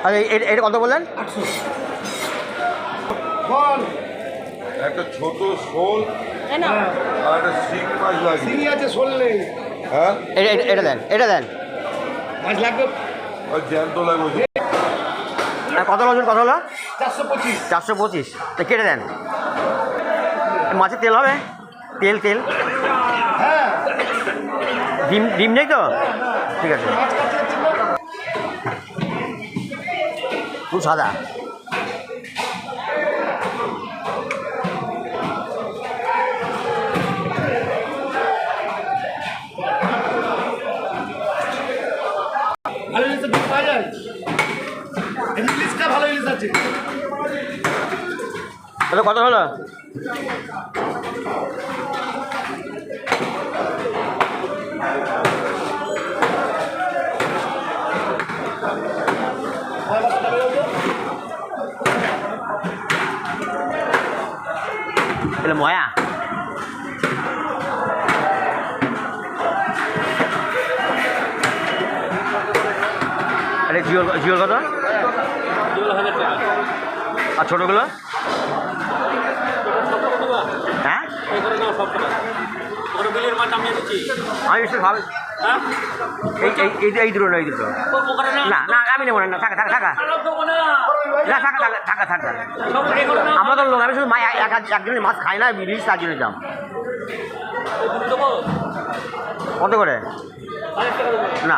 আর এটা কত বললেন? একটা ছোট শোল আর একটা শিং মাছ লাগে। চিনি আছে, শোল নেই। হ্যাঁ, এটা দেন, এটা দেন। মাছ লাগবে আর জ্যান্ত লাগবে। আর কত ওজন, কত হলো? 425। 425। তা কেটে দেন। মাছের তেল হবে? তেল তেল হ্যাঁ, ডিম ডিম নেই তো? ঠিক আছে, মাছ কাটতে যাচ্ছেন না? খুব সাদা। ভালো ইলিশ তো পাওয়া যায়। ইলিশটা ভালো ইলিশ আছে। তাহলে কত হলো? এটা ময়া। আরে জিওল জিওল কত? আর ছোটোগুলো? হ্যাঁ, আমি বেশি ভালো। এই দুটো না, এই দুটো না না, আমি নেবো না। থাকা থাকা থাকা না, থাকা থাকা থাকা থাকা। আমরা তো লোক, আমি শুধু একজনের মাছ খাই না, ইলিশ তার জন্য দাম। কত করে? না।